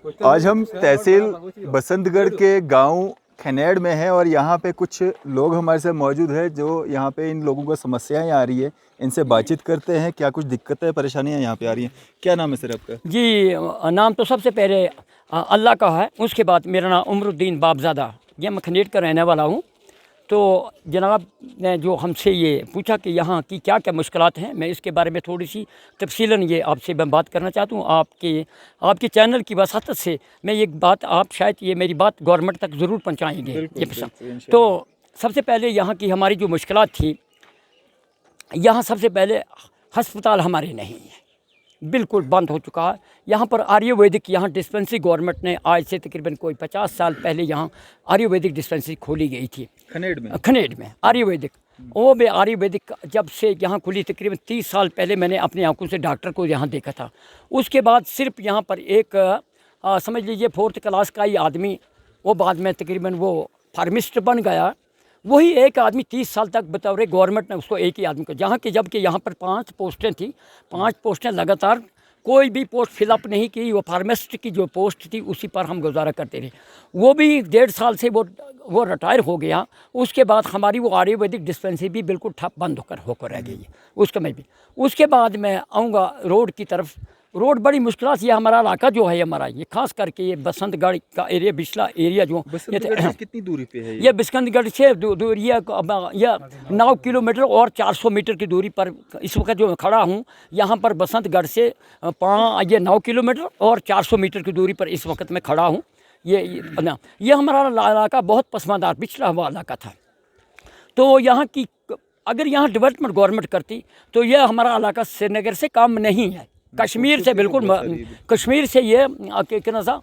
आज हम तहसील बसंतगढ़ के गांव खनेड़ में हैं और यहाँ पे कुछ लोग हमारे साथ मौजूद हैं जो यहाँ पे इन लोगों को समस्याएं आ रही है, इनसे बातचीत करते हैं। क्या कुछ दिक्कतें परेशानियां यहाँ पे आ रही हैं? क्या नाम है सर आपका? जी, नाम तो सबसे पहले अल्लाह का है, उसके बाद मेरा नाम उमरुद्दीन बाबज़ादा, ये मैं खनेड़ का रहने वाला हूँ। तो जनाब ने जो हमसे ये पूछा कि यहाँ की क्या क्या मुश्किलात हैं, मैं इसके बारे में थोड़ी सी तफसीलन ये आपसे मैं बात करना चाहता हूँ। आपके चैनल की वसातत से मैं ये बात, आप शायद ये मेरी बात गवर्नमेंट तक ज़रूर पहुँचाएँगे ये पसंद। तो सबसे पहले यहाँ की हमारी जो मुश्किलात थी, यहाँ सबसे पहले हस्पताल हमारे नहीं है, बिल्कुल बंद हो चुका है। यहाँ पर आयुर्वेदिक यहाँ डिस्पेंसरी गवर्नमेंट ने आज से तकरीबन कोई 50 साल पहले यहाँ आयुर्वेदिक डिस्पेंसरी खोली गई थी खनेड़ में आयुर्वेदिक। वो भी आयुर्वेदिक जब से यहाँ खुली तकरीबन 30 साल पहले मैंने अपनी आंखों से डॉक्टर को यहाँ देखा था। उसके बाद सिर्फ यहाँ पर एक समझ लीजिए 4th क्लास का ही आदमी, वो बाद में तकरीबन वो फार्मिस्ट बन गया। वही एक आदमी 30 साल तक बतौर गवर्नमेंट ने उसको एक ही आदमी को, जहाँ की जबकि यहाँ पर 5 पोस्टें थी, 5 पोस्टें लगातार कोई भी पोस्ट फिलअप नहीं की। वो फार्मासिस्ट की जो पोस्ट थी उसी पर हम गुजारा करते रहे। वो भी 1.5 साल से वो रिटायर हो गया। उसके बाद हमारी वो आयुर्वेदिक डिस्पेंसरी भी बिल्कुल ठप बंद होकर रह गई है उसका में भी। उसके बाद मैं आऊँगा रोड की तरफ। रोड बड़ी मुश्किल से, हमारा इलाका जो है हमारा, ये खास करके ये बसंतगढ़ का एरिया, बिचला एरिया जो बसंतगढ़ कितनी दूरी पे है ये बसंतगढ़ से दूरी है यह 9 किलोमीटर और 400 मीटर की दूरी पर इस वक्त जो मैं खड़ा हूँ। यहाँ पर बसंतगढ़ से ये 9 किलोमीटर और 400 मीटर की दूरी पर इस वक्त मैं खड़ा हूँ। ये हमारा इलाका बहुत पसमानदार पिछड़ा हुआ इलाका था। तो यहाँ की अगर यहाँ डेवलपमेंट गवर्नमेंट करती तो यह हमारा इलाका श्रीनगर से कम नहीं है, कश्मीर से बिल्कुल, कश्मीर से ये कितना सा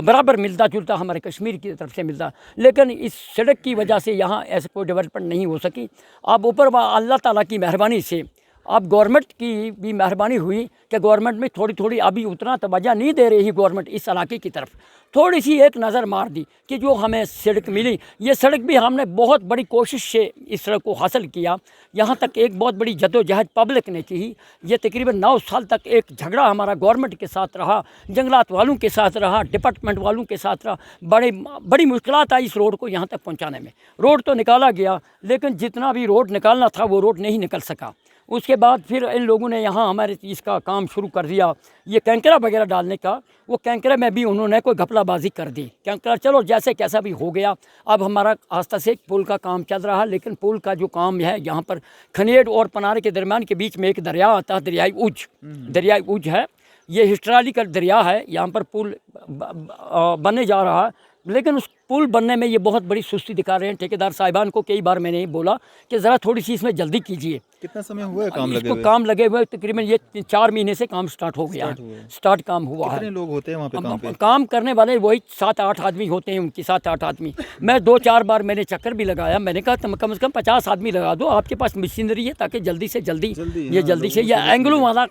बराबर मिलता जुलता हमारे कश्मीर की तरफ से मिलता। लेकिन इस सड़क की वजह से यहाँ ऐसे कोई डेवलपमेंट नहीं हो सकी। अब ऊपर अल्लाह ताला की मेहरबानी से अब गवर्नमेंट की भी मेहरबानी हुई कि गवर्नमेंट में थोड़ी थोड़ी अभी उतना तवज्जो नहीं दे रही गवर्नमेंट इस इलाके की तरफ, थोड़ी सी एक नज़र मार दी कि जो हमें सड़क मिली। ये सड़क भी हमने बहुत बड़ी कोशिश से इस सड़क को हासिल किया। यहाँ तक एक बहुत बड़ी जद्दोजहद पब्लिक ने की। ये तकरीबन 9 साल तक एक झगड़ा हमारा गवर्नमेंट के साथ रहा, जंगलात वालों के साथ रहा, डिपार्टमेंट वालों के साथ रहा। बड़ी मुश्किलात आई इस रोड को यहाँ तक पहुँचाने में। रोड तो निकाला गया, लेकिन जितना भी रोड निकालना था वो रोड नहीं निकल सका। उसके बाद फिर इन लोगों ने यहाँ हमारे इसका काम शुरू कर दिया, ये कैंकरा वगैरह डालने का। वो कैंकरा में भी उन्होंने कोई घपलाबाजी कर दी। कैंकरा चलो जैसे कैसा भी हो गया। अब हमारा आस्था से पुल का काम चल रहा है, लेकिन पुल का जो काम है यहाँ पर खनेड़ और पनार के दरमियान के बीच में एक दरिया आता है, दरियाई उज है। ये हिस्टोरिकल दरिया है, यहाँ पर पुल बनने जा रहा है, लेकिन उस पुल बनने में ये बहुत बड़ी सुस्ती दिखा रहे हैं। ठेकेदार साहिबान को कई बार मैंने बोला कि ज़रा थोड़ी सी इसमें जल्दी कीजिए। कितना समय हुआ है काम लगे हुए? काम लगे हुए तकरीबन ये 4 महीने से काम स्टार्ट हो गया, स्टार्ट काम हुआ है। कितने लोग होते हैं वहाँ पे काम पे? काम करने वाले वही 7-8 आदमी होते हैं, उनकी 7-8 आदमी। मैं 2-4 बार मैंने चक्कर भी लगाया, मैंने कहा कम से कम 50 आदमी लगा दो, आपके पास मशीनरी है, ताकि जल्दी से जल्दी ये जल्दी से ये एंगलों वाला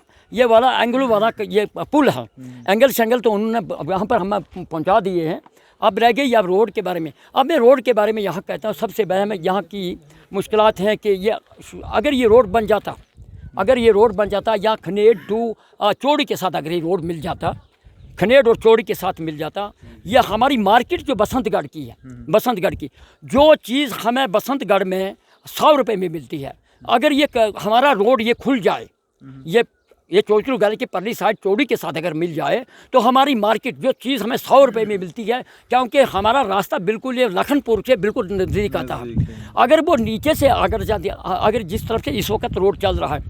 एंगलों वाला ये पुल है, एंगल शेंगल तो उन्होंने यहाँ पर हम पहुँचा दिए हैं। अब रह गई अब रोड के बारे में। अब मैं रोड के बारे में यहाँ कहता हूँ, सबसे पहले में यहाँ की मुश्किलात हैं कि ये अगर ये रोड बन जाता या खनेड़ टू चौड़ी के साथ अगर ये रोड मिल जाता, खनेड़ और चौड़ी के साथ मिल जाता, यह हमारी मार्केट जो बसंतगढ़ की है, बसंतगढ़ की जो चीज़ हमें बसंतगढ़ में 100 रुपये में मिलती है, अगर ये हमारा रोड ये खुल जाए, ये चौचरू गल की परली साइड चौड़ी के साथ अगर मिल जाए, तो हमारी मार्केट जो चीज़ हमें 100 रुपये में मिलती है, क्योंकि हमारा रास्ता बिल्कुल ये लखनपुर से बिल्कुल नज़दीक आता है। अगर वो नीचे से अगर जिस तरफ से इस वक्त रोड चल रहा है,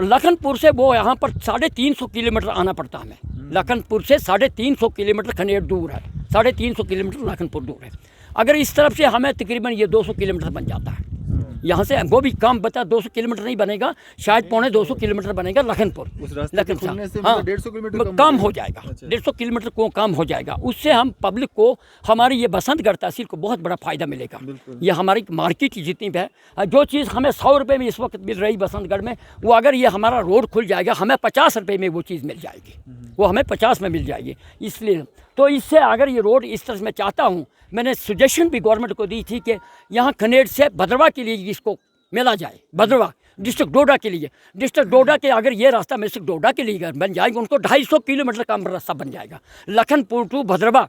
लखनपुर से वो यहाँ पर 350 किलोमीटर आना पड़ता हमें। लखनपुर से 350 किलोमीटर खनेड़ दूर है, 350 किलोमीटर लखनपुर दूर है। अगर इस तरफ से हमें तकरीबन ये 200 किलोमीटर बन जाता है। यहाँ से वो भी कम बचा, 200 किलोमीटर नहीं बनेगा, शायद 250 किलोमीटर बनेगा लखनपुर। हाँ, 150 किलोमीटर कम हो जाएगा, 150 किलोमीटर को कम हो जाएगा। उससे हम पब्लिक को, हमारी ये बसंतगढ़ तहसील को बहुत बड़ा फ़ायदा मिलेगा। ये हमारी मार्केट जितनी भी है, जो चीज़ हमें 100 रुपये में इस वक्त मिल रही बसंतगढ़ में, वो अगर ये हमारा रोड खुल जाएगा, हमें 50 रुपये में वो चीज़ मिल जाएगी, वो हमें 50 में मिल जाएगी। इसलिए तो इससे अगर ये रोड इस तरह से मैं चाहता हूँ, मैंने सजेशन भी गवर्नमेंट को दी थी कि यहाँ खनेड़ से भद्रवा के लिए इसको मिला जाए। भद्रवा डिस्ट्रिक्ट डोडा के लिए। डिस्ट्रिक्ट डोडा के अगर ये रास्ता डिस्ट्रिक्ट डोडा के लिए बन जाएगा, उनको 250 किलोमीटर का रास्ता बन जाएगा। लखनपुर टू भद्रवा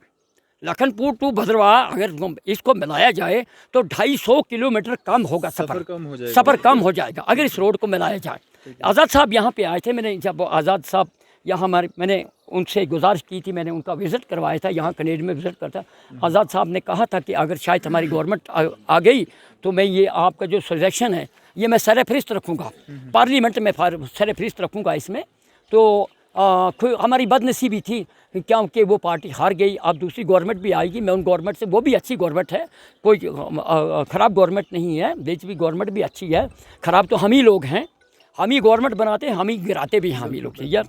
अगर इसको मिलाया जाए तो 250 किलोमीटर कम होगा, सफ़र कम हो जाएगा अगर इस रोड को मिलाया जाए। आज़ाद साहब यहाँ पे आए थे, मैंने जब आज़ाद साहब यहाँ मैंने उनसे गुजारिश की थी, मैंने उनका विज़िट करवाया था, यहाँ कनेडा में विज़िट करता। आज़ाद साहब ने कहा था कि अगर शायद हमारी गवर्नमेंट आ गई तो मैं ये आपका जो सजेशन है ये मैं सरफहरिस्त रखूँगा, पार्लियामेंट में सरफहरिस्त रखूँगा इसमें। तो हमारी बदनसीबी थी क्योंकि वो पार्टी हार गई। अब दूसरी गवर्नमेंट भी आएगी, मैं उन गवर्नमेंट से, वो भी अच्छी गवर्नमेंट है, कोई ख़राब गवर्नमेंट नहीं है, बीजेपी गवर्नमेंट भी अच्छी है। ख़राब तो हम ही लोग हैं, हम ही गवर्नमेंट बनाते हैं, हम ही गिराते भी हैं, हम ही लोग। ये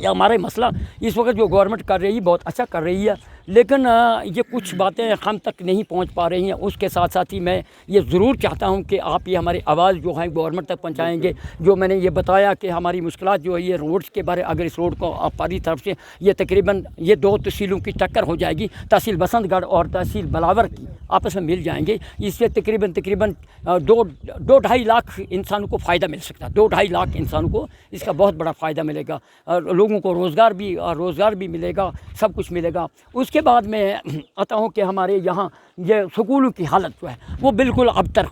हमारे मसला इस वक्त जो गवर्नमेंट कर रही है बहुत अच्छा कर रही है, लेकिन ये कुछ बातें हम तक नहीं पहुंच पा रही हैं। उसके साथ साथ ही मैं ये ज़रूर चाहता हूं कि आप ये हमारी आवाज़ जो है गवर्नमेंट तक पहुंचाएंगे। जो मैंने ये बताया कि हमारी मुश्किलात जो है ये रोड्स के बारे, अगर इस रोड को हमारी तरफ से ये तकरीबन ये 2 तहसीलों की टक्कर हो जाएगी, तहसील बसंतगढ़ और तहसील बिलावर की आपस में मिल जाएंगे। इससे तकरीबन 2-2.5 लाख इंसानों को फ़ायदा मिल सकता है। 2-2.5 लाख इंसानों को इसका बहुत बड़ा फ़ायदा मिलेगा, लोगों को रोज़गार भी मिलेगा, सब कुछ मिलेगा। उसके बाद में आता हूँ कि हमारे यहाँ ये स्कूलों की हालत जो है वो बिल्कुल अबतर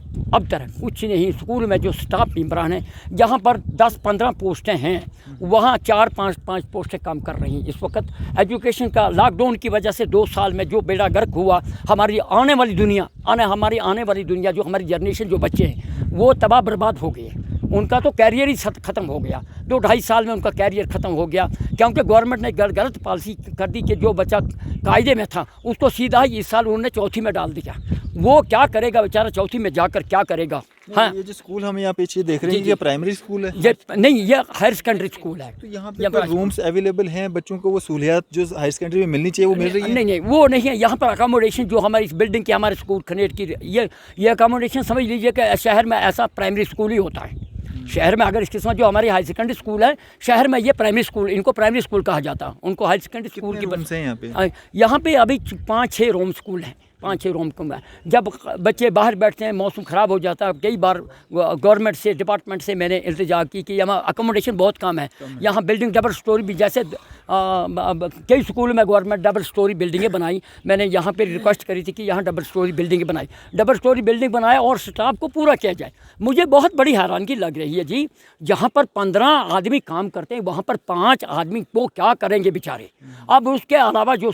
है, कुछ नहीं। स्कूल में जो स्टाफ मेम्बरान हैं, जहाँ पर 10-15 पोस्टें हैं, वहाँ 4-5 पोस्टें काम कर रही हैं इस वक्त। एजुकेशन का लॉकडाउन की वजह से 2 साल में जो बेड़ा गर्क हुआ, हमारी आने वाली दुनिया जो हमारी जनरेशन, जो बच्चे हैं वो तबाह बर्बाद हो गए। उनका तो कैरियर ही ख़त्म हो गया, 2-2.5 साल में उनका कैरियर ख़त्म हो गया, क्योंकि गवर्नमेंट ने गलत पॉलिसी कर दी कि जो बच्चा कायदे में था उसको सीधा ही इस साल उन्होंने चौथी में डाल दिया। वो क्या करेगा बेचारा, चौथी में जाकर क्या करेगा। हाँ, ये जो स्कूल हम यहाँ पीछे देख रहे हैं ये प्राइमरी स्कूल है? ये नहीं, ये हायर सेकेंडरी स्कूल है। तो यहाँ पे रूम्स अवेलेबल हैं बच्चों को, वो सहूलियात जो हायर सेकेंडरी में मिलनी चाहिए वो मिल रही है? नहीं, वो नहीं है। यहाँ पर अकोमोडेशन जो हमारी इस बिल्डिंग की, हमारे स्कूल खनेड की, ये अकोमोडेशन समझ लीजिए कि शहर में ऐसा प्राइमरी स्कूल ही होता है। शहर में अगर इस किस्म जो हमारी हाई सेकेंडरी स्कूल है, शहर में ये प्राइमरी स्कूल, इनको प्राइमरी स्कूल कहा जाता है, उनको हाई सेकेंडरी स्कूल की रूम्स हैं यहाँ पे अभी 5-6 रूम स्कूल हैं, 5-6 रूम कम है। जब बच्चे बाहर बैठते हैं, मौसम ख़राब हो जाता है, कई बार गवर्नमेंट से, डिपार्टमेंट से मैंने इल्तिजा की कि यहाँ अकोमोडेशन बहुत कम है। यहाँ बिल्डिंग डबल स्टोरी भी, जैसे कई स्कूल में गवर्नमेंट डबल स्टोरी बिल्डिंगें बनाई, मैंने यहाँ पे रिक्वेस्ट करी थी कि यहाँ डबल स्टोरी बिल्डिंगें बनाई, डबल स्टोरी बिल्डिंग बनाए और स्टाफ को पूरा किया जाए। मुझे बहुत बड़ी हैरानगी लग रही है जी, जहाँ पर 15 आदमी काम करते हैं वहाँ पर 5 आदमी वो क्या करेंगे बेचारे। अब उसके अलावा जो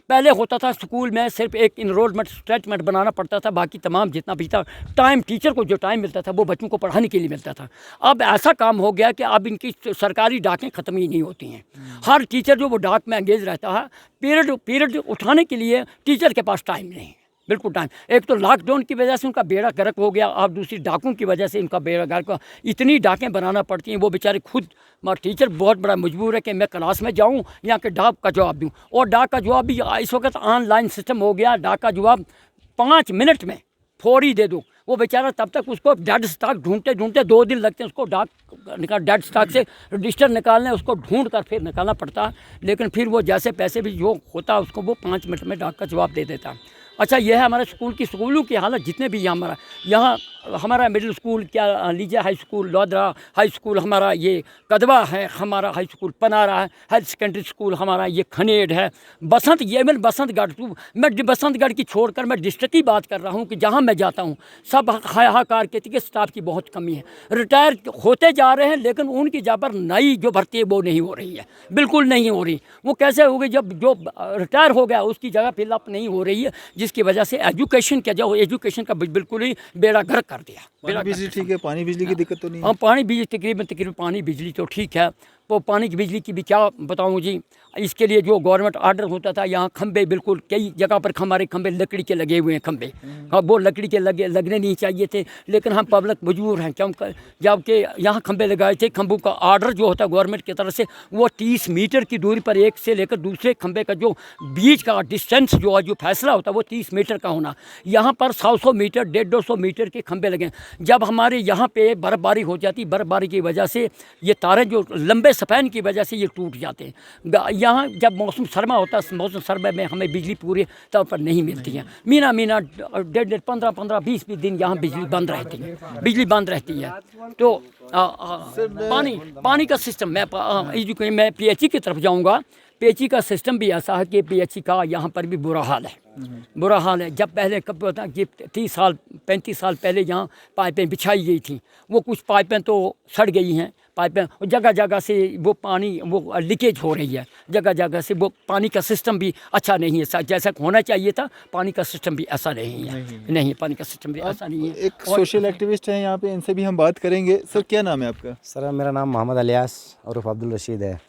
पहले होता था स्कूल में, सिर्फ एक इनरोलमेंट स्टेटमेंट बनाना पड़ता था, बाकी तमाम जितना भी था टाइम, टीचर को जो टाइम मिलता था वो बच्चों को पढ़ाने के लिए मिलता था। अब ऐसा काम हो गया कि अब इनकी सरकारी डाकें ख़त्म ही नहीं होती हैं। हर टीचर जो वो डाक में एंगेज रहता है, पीरियड उठाने के लिए टीचर के पास टाइम नहीं, बिल्कुल टाइम। एक तो लॉकडाउन की वजह से उनका बेड़ा गर्क हो गया, अब दूसरी डाकों की वजह से इनका बेड़ा गर्क, इतनी डाकें बनाना पड़ती हैं। वो बेचारे खुद, टीचर बहुत बड़ा मजबूर है कि मैं क्लास में जाऊं या कि डाक का जवाब दूं, और डाक का जवाब भी इस वक्त ऑनलाइन सिस्टम हो गया, डाक का जवाब 5 मिनट में फौरी दे दो। वो बेचारा तब तक उसको डेड स्टॉक ढूंढते 2 दिन लगते हैं उसको डाक डेड स्टॉक से रजिस्टर निकालने, उसको ढूंढ कर फिर निकालना पड़ता है। लेकिन फिर वो जैसे पैसे भी जो होता है उसको वो 5 मिनट में डाक का जवाब दे देता है। अच्छा, यह है हमारे स्कूलों की हालत। जितने भी यहाँ हमारा मिडिल स्कूल, क्या लीजिए, high school Lodhra high school हमारा, ये कदवा है हमारा हाई स्कूल, पनारा है हायर सेकेंडरी स्कूल हमारा, ये खनेड है, बसंतगढ़। मैं बसंतगढ़ की छोड़कर मैं डिस्ट्रिक्ट की बात कर रहा हूँ कि जहाँ मैं जाता हूँ सब हाहाकार कहती कि स्टाफ की बहुत कमी है, रिटायर होते जा रहे हैं, लेकिन उनकी जगह पर नई जो भर्ती है वो नहीं हो रही है, बिल्कुल नहीं हो रही। वो कैसे होगी जब जो रिटायर हो गया उसकी जगह फिलअप नहीं हो रही है, जिसकी वजह से एजुकेशन का बिल्कुल ही बेड़ा गर्क कर दिया। बिजली ठीक है, पानी बिजली की दिक्कत तो नहीं है? हाँ, पानी बिजली तकरीबन पानी बिजली तो ठीक है। वो पानी की बिजली की भी क्या बताऊँ जी, इसके लिए जो गवर्नमेंट ऑर्डर होता था, यहाँ खंबे बिल्कुल कई जगह पर हमारे खंबे लकड़ी के लगे हुए हैं खंबे। हाँ, वो लकड़ी के लगने नहीं चाहिए थे, लेकिन हम पब्लिक मजबूर हैं क्योंकि जबकि यहाँ खंबे लगाए थे। खंभों का ऑर्डर जो होता है गवर्नमेंट की तरफ से, वो 30 मीटर की दूरी पर एक से लेकर दूसरे खंबे का जो बीच का डिस्टेंस जो फैसला होता है वो 30 मीटर का होना। यहाँ पर 100 मीटर 150 मीटर के खंबे लगे। जब हमारे यहाँ पे बर्फ़बारी हो जाती, बर्फ़बारी की वजह से ये तारे जो लंबे स्पैन की वजह से ये टूट जाते हैं। यहाँ जब मौसम सरमा होता है, मौसम सरमा में हमें बिजली पूरे तौर पर नहीं मिलती है। महीना 15 20 दिन यहाँ बिजली बंद रहती है, बिजली बंद रहती है। तो पानी का सिस्टम मैं पीएचई की तरफ जाऊँगा। पीएचई का सिस्टम भी ऐसा है कि पीएचई का यहाँ पर भी बुरा हाल है, बुरा हाल है। जब पहले कब होता कि 35 साल पहले यहाँ पाइपें बिछाई गई थी, वो कुछ पाइपें तो सड़ गई हैं, पाइपें जगह जगह से वो पानी वो लीकेज हो रही है, जगह जगह से वो पानी का सिस्टम भी अच्छा नहीं है, जैसा होना चाहिए था। पानी का सिस्टम भी ऐसा नहीं है, नहीं पानी का सिस्टम भी ऐसा नहीं है। एक सोशल एक्टिविस्ट हैं यहाँ पे, इनसे भी हम बात करेंगे। सर क्या नाम है आपका? सर मेरा नाम मोहम्मद अलियास उर्फ अब्दुल रशीद है।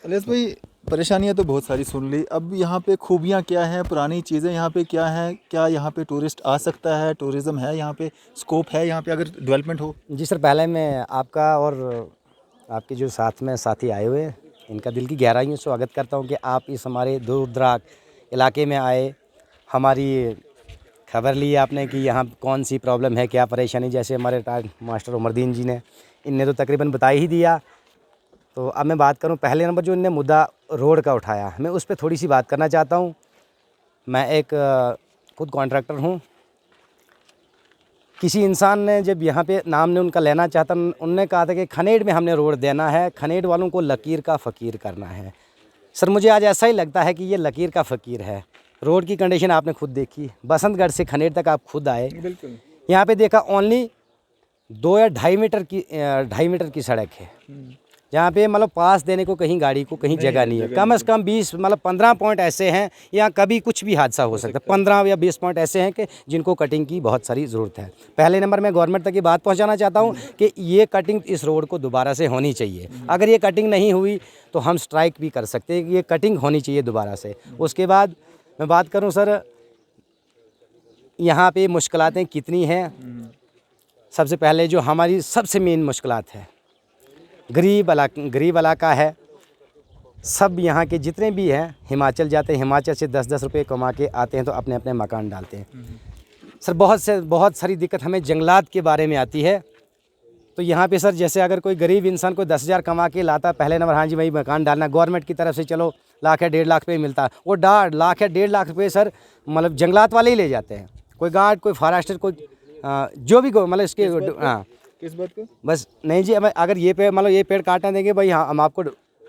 अलियास भाई, परेशानियाँ तो बहुत सारी सुन ली, अब यहाँ पे खूबियाँ क्या हैं, पुरानी चीज़ें यहाँ पे क्या हैं, क्या यहाँ पे टूरिस्ट आ सकता है, टूरिज़्म है यहाँ पे, स्कोप है यहाँ पे अगर डेवलपमेंट हो? जी सर, पहले मैं आपका और आपके जो साथ में साथी आए हुए हैं, इनका दिल की गहराइयों से स्वागत करता हूँ कि आप इस हमारे दूर दराज इलाके में आए, हमारी खबर ली आपने कि यहाँ कौन सी प्रॉब्लम है, क्या परेशानी। जैसे हमारे मास्टर उमरदीन जी ने, इनने तो तकरीबन बता ही दिया। तो अब मैं बात करूं, पहले नंबर जो इनने मुद्दा रोड का उठाया, मैं उस पर थोड़ी सी बात करना चाहता हूं। मैं एक खुद कॉन्ट्रैक्टर हूं। किसी इंसान ने जब यहाँ पे नाम ने उनका लेना चाहता, उनने कहा था कि खनेड़ में हमने रोड देना है, खनेड़ वालों को लकीर का फ़कीर करना है। सर मुझे आज ऐसा ही लगता है कि ये लकीर का फ़कीर है। रोड की कंडीशन आपने खुद देखी, बसंतगढ़ से खनेड़ तक आप खुद आए, बिल्कुल यहाँ पे देखा ओनली 2 या 2.5 मीटर की सड़क है, जहाँ पे मतलब पास देने को कहीं गाड़ी को कहीं जगह नहीं है। कम से कम 20 मतलब 15 पॉइंट ऐसे हैं, यहाँ कभी कुछ भी हादसा हो सकता है। 15 या 20 पॉइंट ऐसे हैं कि जिनको कटिंग की बहुत सारी ज़रूरत है। पहले नंबर में गवर्नमेंट तक ये बात पहुँचाना चाहता हूँ कि ये कटिंग इस रोड को दोबारा से होनी चाहिए। अगर ये कटिंग नहीं हुई तो हम स्ट्राइक भी कर सकते हैं कि ये कटिंग होनी चाहिए दोबारा से। उसके बाद मैं बात करूँ सर, यहाँ पे मुश्किलातें कितनी हैं। सबसे पहले जो हमारी सबसे मेन मुश्किलात है, गरीब इलाका है। सब यहाँ के जितने भी हैं हिमाचल जाते हैं, हिमाचल से 10-10 रुपये कमा के आते हैं तो अपने अपने मकान डालते हैं। सर बहुत सारी दिक्कत हमें जंगलात के बारे में आती है। तो यहाँ पे सर जैसे अगर कोई गरीब इंसान को 10,000 कमा के लाता, पहले नंबर हाँ जी भाई मकान डालना, गवर्नमेंट की तरफ से चलो लाख या 1.5 लाख रुपये मिलता, वो लाख या 1.5 लाख रुपये सर मतलब जंगलात वाले ही ले जाते हैं। कोई गार्ड, कोई फॉरेस्टर, कोई जो भी मतलब इसके हाँ किस बात को? बस नहीं जी, अगर ये पेड़ मतलब ये पेड़ काटने देंगे भाई, हाँ हम आपको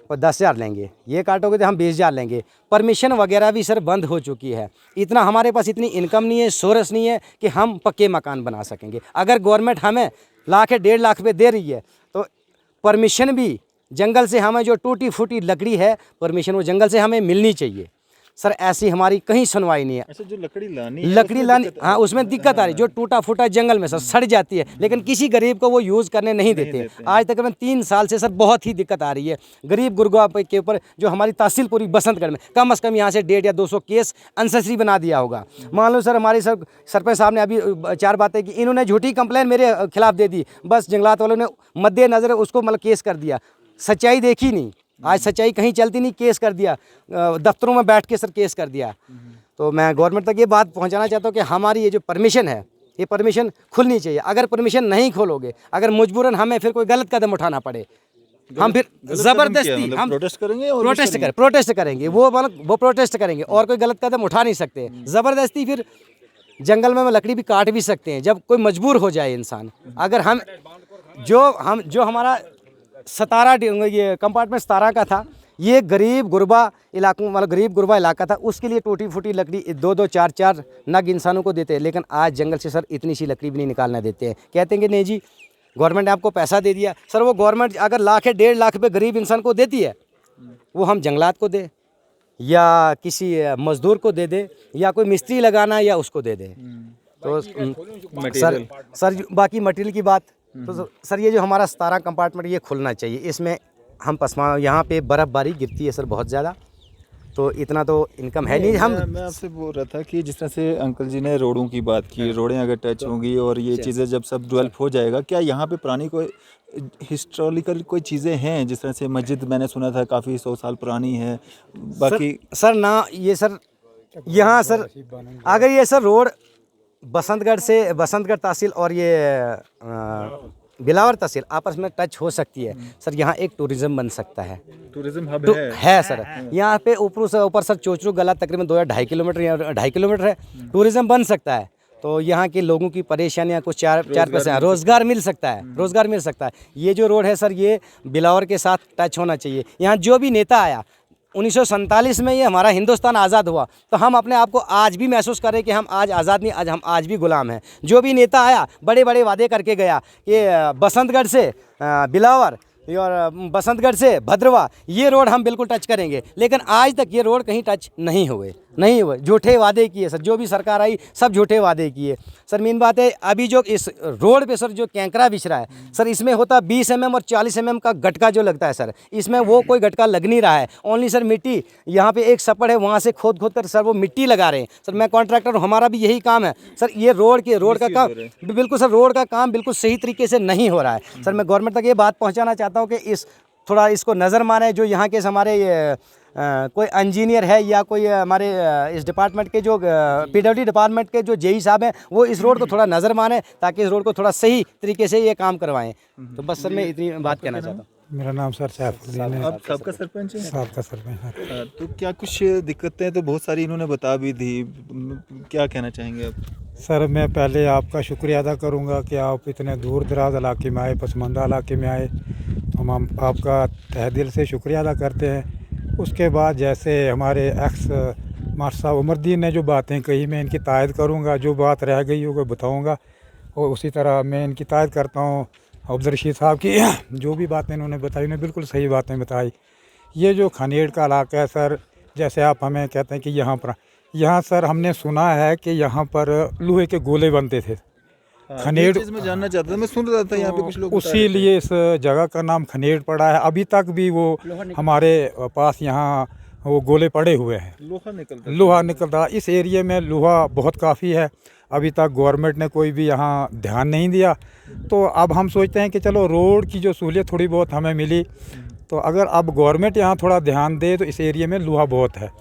10,000 लेंगे, ये काटोगे तो हम 20,000 लेंगे। परमिशन वगैरह भी सर बंद हो चुकी है। इतना हमारे पास इतनी इनकम नहीं है, सोर्स नहीं है कि हम पक्के मकान बना सकेंगे। अगर गवर्नमेंट हमें लाख या 1.5 लाख रुपये दे रही है तो परमिशन भी जंगल से हमें जो टूटी फूटी लकड़ी है, परमिशन वो जंगल से हमें मिलनी चाहिए। सर ऐसी हमारी कहीं सुनवाई नहीं है। अच्छा, जो लकड़ी लानी हाँ उसमें दिक्कत आ रही, जो टूटा फूटा जंगल में सर सड़ जाती है, लेकिन किसी गरीब को वो यूज़ करने नहीं देते। आज तक मैं 3 साल से सर बहुत ही दिक्कत आ रही है गरीब गुरगा के ऊपर। जो हमारी तहसील पूरी बसंतगढ़ में कम से कम यहाँ से 150 या 200 केस अनसेसरी बना दिया होगा। मान लो सर हमारे सर सरपंच साहब ने अभी 4 बातें की, इन्होंने झूठी कंप्लेन मेरे खिलाफ दे दी, बस जंगलात वालों ने मद्देनजर उसको मतलब केस कर दिया। सच्चाई देखी नहीं, आज सच्चाई कहीं चलती नहीं, केस कर दिया, दफ्तरों में बैठ के सर केस कर दिया। तो मैं गवर्नमेंट तक ये बात पहुंचाना चाहता हूँ कि हमारी ये जो परमिशन है, ये परमिशन खुलनी चाहिए। अगर परमिशन नहीं खोलोगे, अगर मजबूरन हमें फिर कोई गलत कदम उठाना पड़े, हम फिर ज़बरदस्ती हम प्रोटेस्ट करेंगे प्रोटेस्ट करेंगे, वो मतलब वो प्रोटेस्ट करेंगे और कोई गलत कदम उठा नहीं सकते। ज़बरदस्ती फिर जंगल में लकड़ी भी काट भी सकते हैं जब कोई मजबूर हो जाए इंसान। अगर हम जो हमारा 17 ये कंपार्टमेंट 17 का था, ये गरीब गुरबा इलाकों मतलब गरीब गुरबा इलाका था, उसके लिए टूटी फूटी लकड़ी 2-2 4-4 नग इंसानों को देते हैं। लेकिन आज जंगल से सर इतनी सी लकड़ी भी नहीं निकालना देते हैं। कहते हैं कि नहीं जी गवर्नमेंट ने आपको पैसा दे दिया। सर वो गवर्नमेंट अगर लाख या 1.5 लाख रुपये गरीब इंसान को देती है, वो हम जंगलात को दे या किसी मजदूर को दे दे या कोई मिस्त्री लगाना या उसको दे दे। तो सर बाकी मटेरियल की बात, तो सर ये जो हमारा 17 कंपार्टमेंट ये खुलना चाहिए। इसमें हम पसमा यहाँ पे बर्फ़बारी गिरती है सर बहुत ज़्यादा, तो इतना तो इनकम है नहीं। मैं आपसे बोल रहा था कि जिस तरह से अंकल जी ने रोडों की बात की, रोडें अगर टच होंगी और ये चीज़ें जब सब डेवलप हो जाएगा, क्या यहाँ पे पुरानी कोई हिस्टोरिकल कोई चीज़ें हैं? जिस तरह से मस्जिद मैंने सुना था काफ़ी 100 साल पुरानी है। बाकी सर ना ये सर यहाँ सर अगर ये सर रोड बसंतगढ़ तहसील और ये बिलावर तहसील आपस में टच हो सकती है सर। यहाँ एक टूरिज्म बन सकता है, टूरिज्म हब तो है। है सर। यहाँ पे ऊपर सर चोचरू गला तकरीबन 2 या 2.5 किलोमीटर या 2.5 किलोमीटर है, टूरिज्म बन सकता है। तो यहाँ के लोगों की परेशानियाँ कुछ चार पैसे रोज़गार मिल सकता है, रोज़गार मिल सकता है। ये जो रोड है सर, ये बिलावर के साथ टच होना चाहिए। यहाँ जो भी नेता आया 1947 में ये हमारा हिंदुस्तान आज़ाद हुआ, तो हम अपने आप को आज भी महसूस करें कि हम आज आज़ाद नहीं, आज हम आज भी गुलाम हैं। जो भी नेता आया बड़े बड़े वादे करके गया, ये बसंतगढ़ से बिलावर और बसंतगढ़ से भद्रवा ये रोड हम बिल्कुल टच करेंगे, लेकिन आज तक ये रोड कहीं टच नहीं हुए। झूठे वादे किए सर, जो भी सरकार आई सब झूठे वादे किए सर। मेन बात है अभी जो इस रोड पे सर जो कैंकरा बिछ रहा है सर, इसमें होता 20 mm और 40 mm का गटका जो लगता है सर, इसमें वो कोई गटका लग नहीं रहा है। ओनली सर मिट्टी, यहाँ पे एक सपड़ है वहाँ से खोद कर सर वो मिट्टी लगा रहे हैं सर। मैं कॉन्ट्रैक्टर हूँ, हमारा भी यही काम है सर। ये रोड का काम बिल्कुल सर, रोड का काम बिल्कुल सही तरीके से नहीं हो रहा है सर। मैं गवर्नमेंट तक ये बात पहुँचाना चाहता हूँ कि थोड़ा इसको नज़र मारे। जो यहाँ के हमारे कोई इंजीनियर है या कोई हमारे इस डिपार्टमेंट के जो PWD डिपार्टमेंट के जो जेई साहब हैं, वो इस रोड को थोड़ा नज़र मारें ताकि इस रोड को थोड़ा सही तरीके से ये काम करवाएं। तो बस सर मैं इतनी बात कहना चाहता हूँ। मेरा नाम सर सैफुद्दीन है। आप सबका सरपंच हैं? साहब का सरपंच सर। तो क्या कुछ दिक्कतें तो बहुत सारी इन्होंने बता भी दी, क्या कहना चाहेंगे आप? सर मैं पहले आपका शुक्रिया अदा करूंगा कि आप इतने दूर दराज इलाके में आए, पसमानदा इलाके में आए। हम आपका तहे दिल से शुक्रिया अदा करते हैं। उसके बाद जैसे हमारे एक्स मास्टर साहब उमरदीन ने जो बातें कही, मैं इनकी तायद करूंगा। जो बात रह गई होगी बताऊंगा, और उसी तरह मैं इनकी तायद करता हूं। अब्दुल रशीद साहब की जो भी बातें इन्होंने बताई, उन्होंने बिल्कुल सही बातें बताई। ये जो खनेड़ का इलाका है सर, जैसे आप हमें कहते हैं कि यहाँ सर हमने सुना है कि यहाँ पर लोहे के गोले बनते थे। खनेड़ में जानना चाहता था, मैं सुन रहा था यहाँ पे कुछ लोग उसी लिए इस जगह का नाम खनेड़ पड़ा है। अभी तक भी वो हमारे पास यहाँ वो गोले पड़े हुए हैं, लोहा निकलता। इस एरिया में लोहा बहुत काफ़ी है। अभी तक गवर्नमेंट ने कोई भी यहाँ ध्यान नहीं दिया। तो अब हम सोचते हैं कि चलो रोड की जो सहूलियत थोड़ी बहुत हमें मिली, तो अगर अब गवर्नमेंट यहाँ थोड़ा ध्यान दे तो इस एरिया में लोहा बहुत है।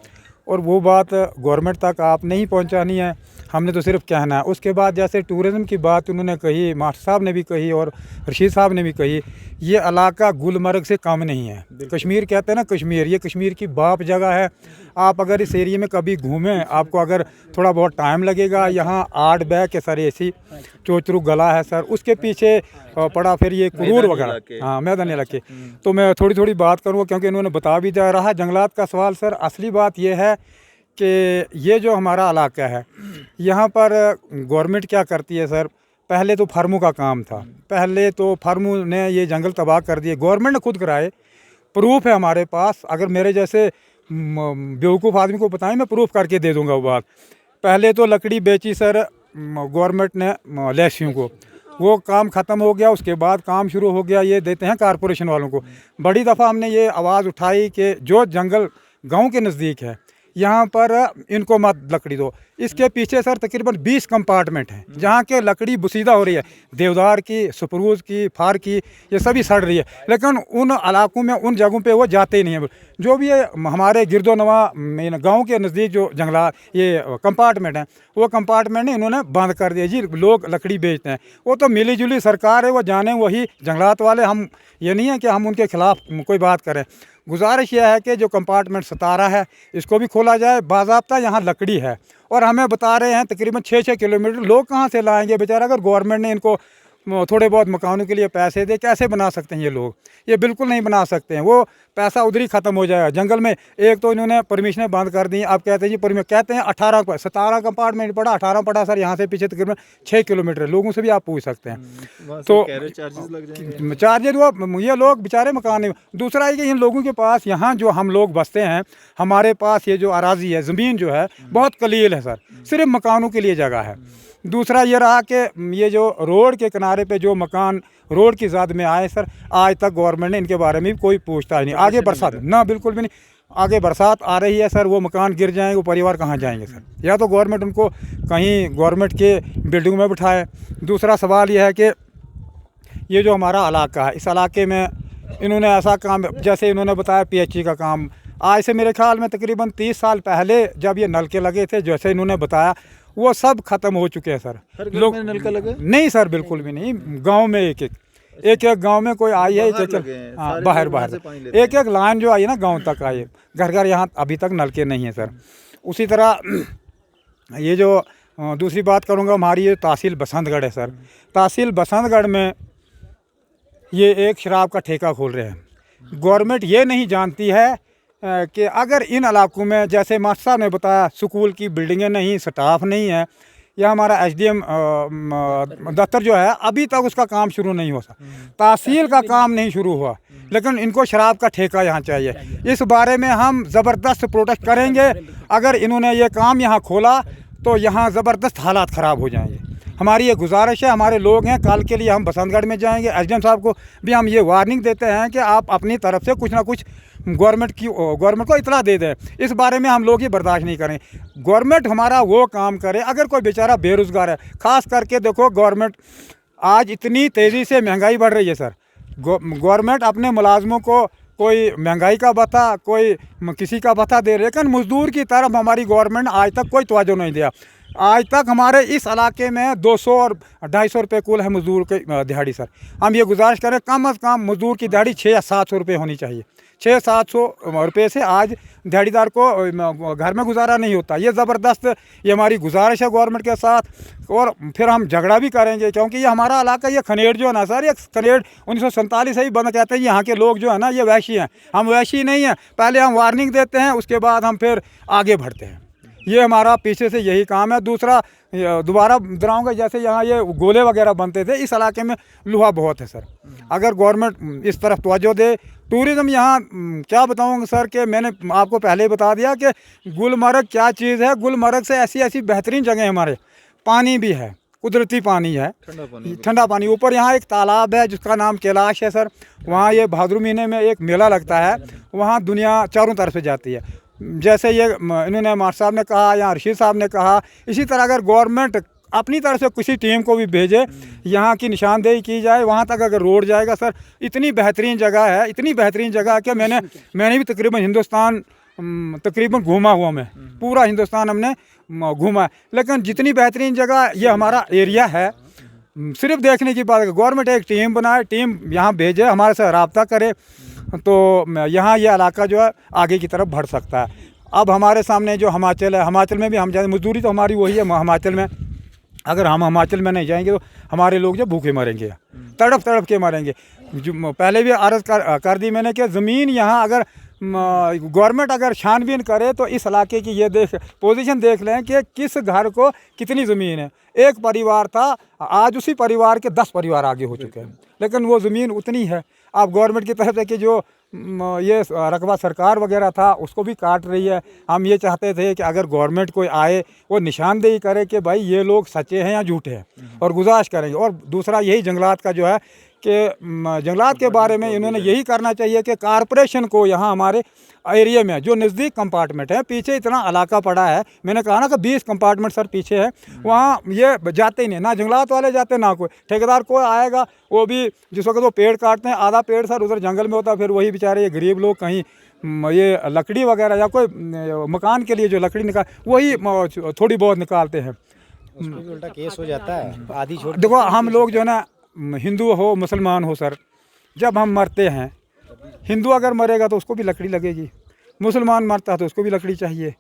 और वो बात गवर्नमेंट तक आप नहीं पहुँचानी है, हमने तो सिर्फ कहना है। उसके बाद जैसे टूरिज़्म की बात उन्होंने कही, मास्टर साहब ने भी कही और रशीद साहब ने भी कही, ये इलाका गुलमर्ग से कम नहीं है। कश्मीर कहते हैं ना, कश्मीर, ये कश्मीर की बाप जगह है। आप अगर इस एरिया में कभी घूमें, आपको अगर थोड़ा बहुत टाइम लगेगा। यहाँ 8 बैग के सर ऐसी चोचरू गला है सर, उसके पीछे पड़ा फिर ये कुरूर वगैरह, हाँ मैदानी इलाके। तो मैं थोड़ी बात करूँगा क्योंकि इन्होंने बता भी जा रहा है जंगलात का सवाल। सर असली बात यह है कि ये जो हमारा इलाका है, यहाँ पर गवर्नमेंट क्या करती है सर, पहले तो फार्मों का काम था। पहले तो फार्मों ने ये जंगल तबाह कर दिए, गवर्नमेंट ने खुद कराए। प्रूफ है हमारे पास, अगर मेरे जैसे बेवकूफ़ आदमी को बताएं मैं प्रूफ करके दे दूंगा वो बात। पहले तो लकड़ी बेची सर गवर्नमेंट ने लैसियों को, वो काम ख़त्म हो गया। उसके बाद काम शुरू हो गया, ये देते हैं कारपोरेशन वालों को। बड़ी दफ़ा हमने ये आवाज़ उठाई कि जो जंगल गांव के नज़दीक है यहाँ पर इनको मत लकड़ी दो। इसके पीछे सर तकरीबन 20 कंपार्टमेंट हैं जहाँ के लकड़ी बुसीदा हो रही है, देवदार की, सपरूज की, फार की, ये सभी सड़ रही है। लेकिन उन इलाकों में, उन जगहों पे वो जाते ही नहीं है। जो भी है हमारे गिरदोनवा गांव के नज़दीक जो जंगलात ये कंपार्टमेंट हैं, वो कंपार्टमेंट ने इन्होंने बंद कर दिया जी। लोग लकड़ी बेचते हैं, वो तो मिली जुली सरकार है, वो जाने वही जंगलात वाले। हम ये नहीं है कि हम उनके खिलाफ कोई बात करें। गुजारिश यह है कि जो कंपार्टमेंट 17 है इसको भी खोला जाए। बाज़ाब्ता यहाँ लकड़ी है और हमें बता रहे हैं तकरीबन 6-6 किलोमीटर। लोग कहाँ से लाएंगे बेचारा? अगर गवर्नमेंट ने इनको थोड़े बहुत मकानों के लिए पैसे दे, कैसे बना सकते हैं ये लोग? ये बिल्कुल नहीं बना सकते हैं, वो पैसा उधर ही ख़त्म हो जाएगा जंगल में। एक तो इन्होंने परमिशनें बंद कर दी। आप कहते हैं जी परमिशन, कहते हैं 17 कंपार्टमेंट पड़ा, 18 पड़ा सर। यहाँ से पीछे तकरीबन 6 किलोमीटर। लोगों से भी आप पूछ सकते हैं। तो चार्जेज वो ये लोग बेचारे मकान नहीं। दूसरा है कि इन लोगों के पास यहाँ जो हम लोग बसते हैं, हमारे पास ये जो अराजी है, ज़मीन जो है बहुत कलील है सर, सिर्फ मकानों के लिए जगह है। दूसरा ये रहा कि ये जो रोड के किनारे पे जो मकान रोड की ज़द में आए सर, आज तक गवर्नमेंट ने इनके बारे में भी कोई पूछता ही नहीं। आगे बरसात ना, बिल्कुल भी नहीं। आगे बरसात आ रही है सर, वो मकान गिर जाएंगे, वो परिवार कहाँ जाएंगे सर? या तो गवर्नमेंट उनको कहीं गवर्नमेंट के बिल्डिंग में बिठाए। दूसरा सवाल यह है कि ये जो हमारा इलाका है, इस इलाके में इन्होंने ऐसा काम, जैसे इन्होंने बताया PHE का काम, आज से मेरे ख्याल में तकरीबन 30 साल पहले जब ये नलके लगे थे, जैसे इन्होंने बताया, वो सब खत्म हो चुके हैं सर। हर घर में नल का लगा? नहीं सर, बिल्कुल भी नहीं। गांव में एक एक गांव में कोई आई है, बाहर लगे हैं, हाँ सारे बाहर लोग वहाँ बाहर से पानी लेते एक एक लाइन जो आई है ना गांव तक आई है, घर घर यहाँ अभी तक नलके नहीं है सर। उसी तरह ये जो दूसरी बात करूँगा, हमारी ये तहसील बसंतगढ़ है सर। तहसील बसंतगढ़ में ये एक शराब का ठेका खोल रहे हैं। गवर्नमेंट ये नहीं जानती है कि अगर इन इलाकों में, जैसे मास्टर साहब ने बताया, स्कूल की बिल्डिंगें नहीं, स्टाफ नहीं है, या हमारा एसडीएम दफ्तर जो है अभी तक उसका काम शुरू नहीं हुआ, तहसील का काम नहीं शुरू हुआ, लेकिन इनको शराब का ठेका यहाँ चाहिए। इस बारे में हम ज़बरदस्त प्रोटेस्ट करेंगे। अगर इन्होंने ये काम यहाँ खोला तो यहाँ ज़बरदस्त हालात ख़राब हो जाएंगे। हमारी ये गुजारिश है, हमारे लोग हैं, कल के लिए हम बसंतगढ़ में जाएंगे। एसडीएम साहब को भी हम ये वार्निंग देते हैं कि आप अपनी तरफ से कुछ ना कुछ गवर्नमेंट को इतला दे दें। इस बारे में हम लोग ये बर्दाश्त नहीं करें। गवर्नमेंट हमारा वो काम करे, अगर कोई बेचारा बेरोज़गार है, ख़ास करके देखो गवर्नमेंट आज इतनी तेज़ी से महंगाई बढ़ रही है सर। गवर्नमेंट अपने मुलाजमों को कोई महंगाई का भत्ता, कोई किसी का भत्ता दे रहे, लेकिन मज़दूर की तरफ हमारी गवर्नमेंट आज तक कोई तवज्जो नहीं दिया। आज तक हमारे इस इलाके में 200 और 250 रुपये कुल है मज़दूर की दिहाड़ी सर। हम ये गुजारिश करें, कम अज़ कम मज़दूर की दिहाड़ी 600 या 700 रुपये होनी चाहिए। 600-700 रुपये से आज दिहाड़ीदार को घर में गुजारा नहीं होता। ये ज़बरदस्त, ये हमारी गुजारिश है गवर्नमेंट के साथ। और फिर हम झगड़ा भी करेंगे, क्योंकि ये हमारा इलाका, ये खनेड़ जो है ना सर, ये खनेड़ 1947 से ही बंद कहते हैं। यहाँ के लोग जो है ना ये वैशी हैं, हम वैशी नहीं हैं। पहले हम वार्निंग देते हैं, उसके बाद हम फिर आगे बढ़ते हैं। ये हमारा पीछे से यही काम है। दूसरा, दोबारा दोहराऊंगा, जैसे यहाँ ये गोले वगैरह बनते थे, इस इलाके में लोहा बहुत है सर। अगर गवर्नमेंट इस तरफ तवज्जो दे, टूरिज़्म यहाँ क्या बताऊँगा सर, कि मैंने आपको पहले ही बता दिया कि गुलमर्ग क्या चीज़ है। गुलमर्ग से ऐसी ऐसी बेहतरीन जगह हमारे, पानी भी है, कुदरती पानी है, ठंडा पानी। ऊपर यहाँ एक तालाब है जिसका नाम कैलाश है सर। वहाँ ये भाद्र महीने में एक मेला लगता है, वहाँ दुनिया चारों तरफ से जाती है। जैसे ये इन्होंने मास्टर साहब ने कहा या रशीद साहब ने कहा, इसी तरह अगर गवर्नमेंट अपनी तरफ से किसी टीम को भी भेजे, यहाँ की निशानदेही की जाए, वहाँ तक अगर रोड जाएगा सर। इतनी बेहतरीन जगह है, इतनी बेहतरीन जगह है कि मैंने भी तकरीबन हिंदुस्तान तकरीबन घूमा हुआ, मैं पूरा हिंदुस्तान हमने घूमा है। लेकिन जितनी बेहतरीन जगह ये हमारा एरिया है, सिर्फ देखने की बात है। गवर्नमेंट एक टीम बनाए, टीम यहाँ भेजे, हमारे साथ रब्ता करे, तो यहाँ ये इलाका जो है आगे की तरफ बढ़ सकता है। अब हमारे सामने जो हिमाचल है, हिमाचल में भी हम जाए, मजदूरी तो हमारी वही है हिमाचल में। अगर हम हिमाचल में नहीं जाएंगे तो हमारे लोग जो भूखे मरेंगे, तड़प तड़प के मरेंगे। जो पहले भी अर्ज़ कर दी मैंने कि ज़मीन यहाँ अगर गवर्नमेंट अगर छानबीन करे तो इस इलाके की ये पोजीशन देख लें कि किस घर को कितनी ज़मीन है। एक परिवार था, आज उसी परिवार के 10 परिवार आगे हो चुके हैं, लेकिन वो ज़मीन उतनी है। अब गवर्नमेंट की तरफ से कि जो ये रकबा सरकार वगैरह था उसको भी काट रही है। हम ये चाहते थे कि अगर गवर्नमेंट कोई आए, वो निशानदेही करे कि भाई ये लोग सच्चे हैं या झूठे हैं, और गुजारिश करेंगे। और दूसरा यही जंगलात का जो है कि जंगलात के बारे में इन्होंने यही करना चाहिए कि कॉरपोरेशन को यहाँ हमारे एरिया में जो नज़दीक कंपार्टमेंट है, पीछे इतना इलाका पड़ा है, मैंने कहा ना कि 20 कंपार्टमेंट सर पीछे है, वहाँ ये जाते ही नहीं, ना जंगलात वाले जाते ना कोई ठेकेदार कोई आएगा। वो भी जिस वक्त वो पेड़ काटते हैं, आधा पेड़ सर उधर जंगल में होता है, फिर वही बेचारे ये गरीब लोग कहीं ये लकड़ी वगैरह या कोई मकान के लिए जो लकड़ी निकाल, वही थोड़ी बहुत निकालते हैं। उल्टा केस हो जाता है, आधी छोड़। देखो हम लोग जो है ना, हिंदू हो मुसलमान हो सर, जब हम मरते हैं, हिंदू अगर मरेगा तो उसको भी लकड़ी लगेगी, मुसलमान मरता है तो उसको भी लकड़ी चाहिए।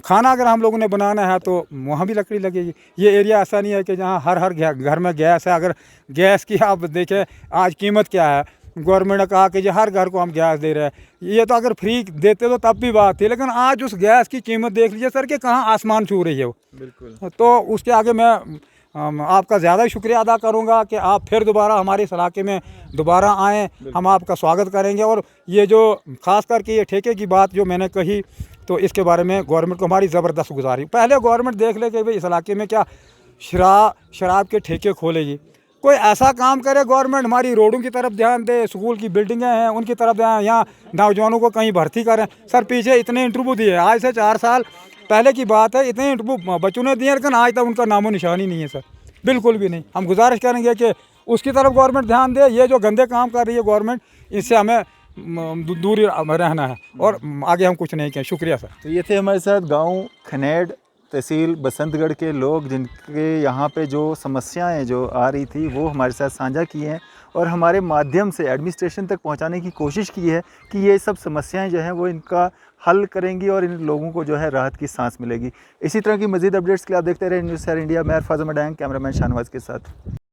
खाना अगर हम लोगों ने बनाना है तो वहाँ भी लकड़ी लगेगी। ये एरिया ऐसा नहीं है कि जहाँ हर घर में गैस है। अगर गैस की आप देखें आज कीमत क्या है, गवर्नमेंट ने कहा कि हर घर को हम गैस दे रहे हैं। ये तो अगर फ्री देते तो तब भी बात थी, लेकिन आज उस गैस की कीमत देख लीजिए सर कि कहाँ आसमान छू रही है वो। बिल्कुल। तो उसके आगे मैं आपका ज़्यादा शुक्रिया अदा करूंगा कि आप फिर दोबारा हमारे इस इलाके में दोबारा आएँ, हम आपका स्वागत करेंगे। और ये जो ख़ास करके ये ठेके की बात जो मैंने कही, तो इसके बारे में गवर्नमेंट को हमारी ज़बरदस्त गुजारिश। पहले गवर्नमेंट देख ले कि भाई इस इलाके में क्या शराब के ठेके खोलेगी, कोई ऐसा काम करे गवर्नमेंट, हमारी रोडों की तरफ ध्यान दे, स्कूल की बिल्डिंगें हैं उनकी तरफ ध्यान, यहाँ नौजवानों को कहीं भर्ती करें। सर पीछे इतने इंटरव्यू दिए, आज से 4 साल पहले की बात है, इतने इंटरव्यू बच्चों ने दिए, लेकिन आज तक उनका नामो निशान ही नहीं है सर, बिल्कुल भी नहीं। हम गुजारिश करेंगे कि उसकी तरफ गवर्नमेंट ध्यान दे। ये जो गंदे काम कर रही है गवर्नमेंट, इससे हमें दूरी रहना है और आगे हम कुछ नहीं कहें। शुक्रिया सर। तो ये थे हमारे साथ गांव खनेड़ तहसील बसंतगढ़ के लोग जिनके यहाँ पे जो समस्याएं जो आ रही थी वो हमारे साथ साझा की हैं और हमारे माध्यम से एडमिनिस्ट्रेशन तक पहुँचाने की कोशिश की है कि ये सब समस्याएं जो हैं वो इनका हल करेंगी और इन लोगों को जो है राहत की सांस मिलेगी। इसी तरह की मज़ीद अपडेट्स के लिए आप देखते रहे न्यूज़ शहर इंडिया। मैं अरफाज़ मडैंग, कैमरामैन शाहनवाज के साथ।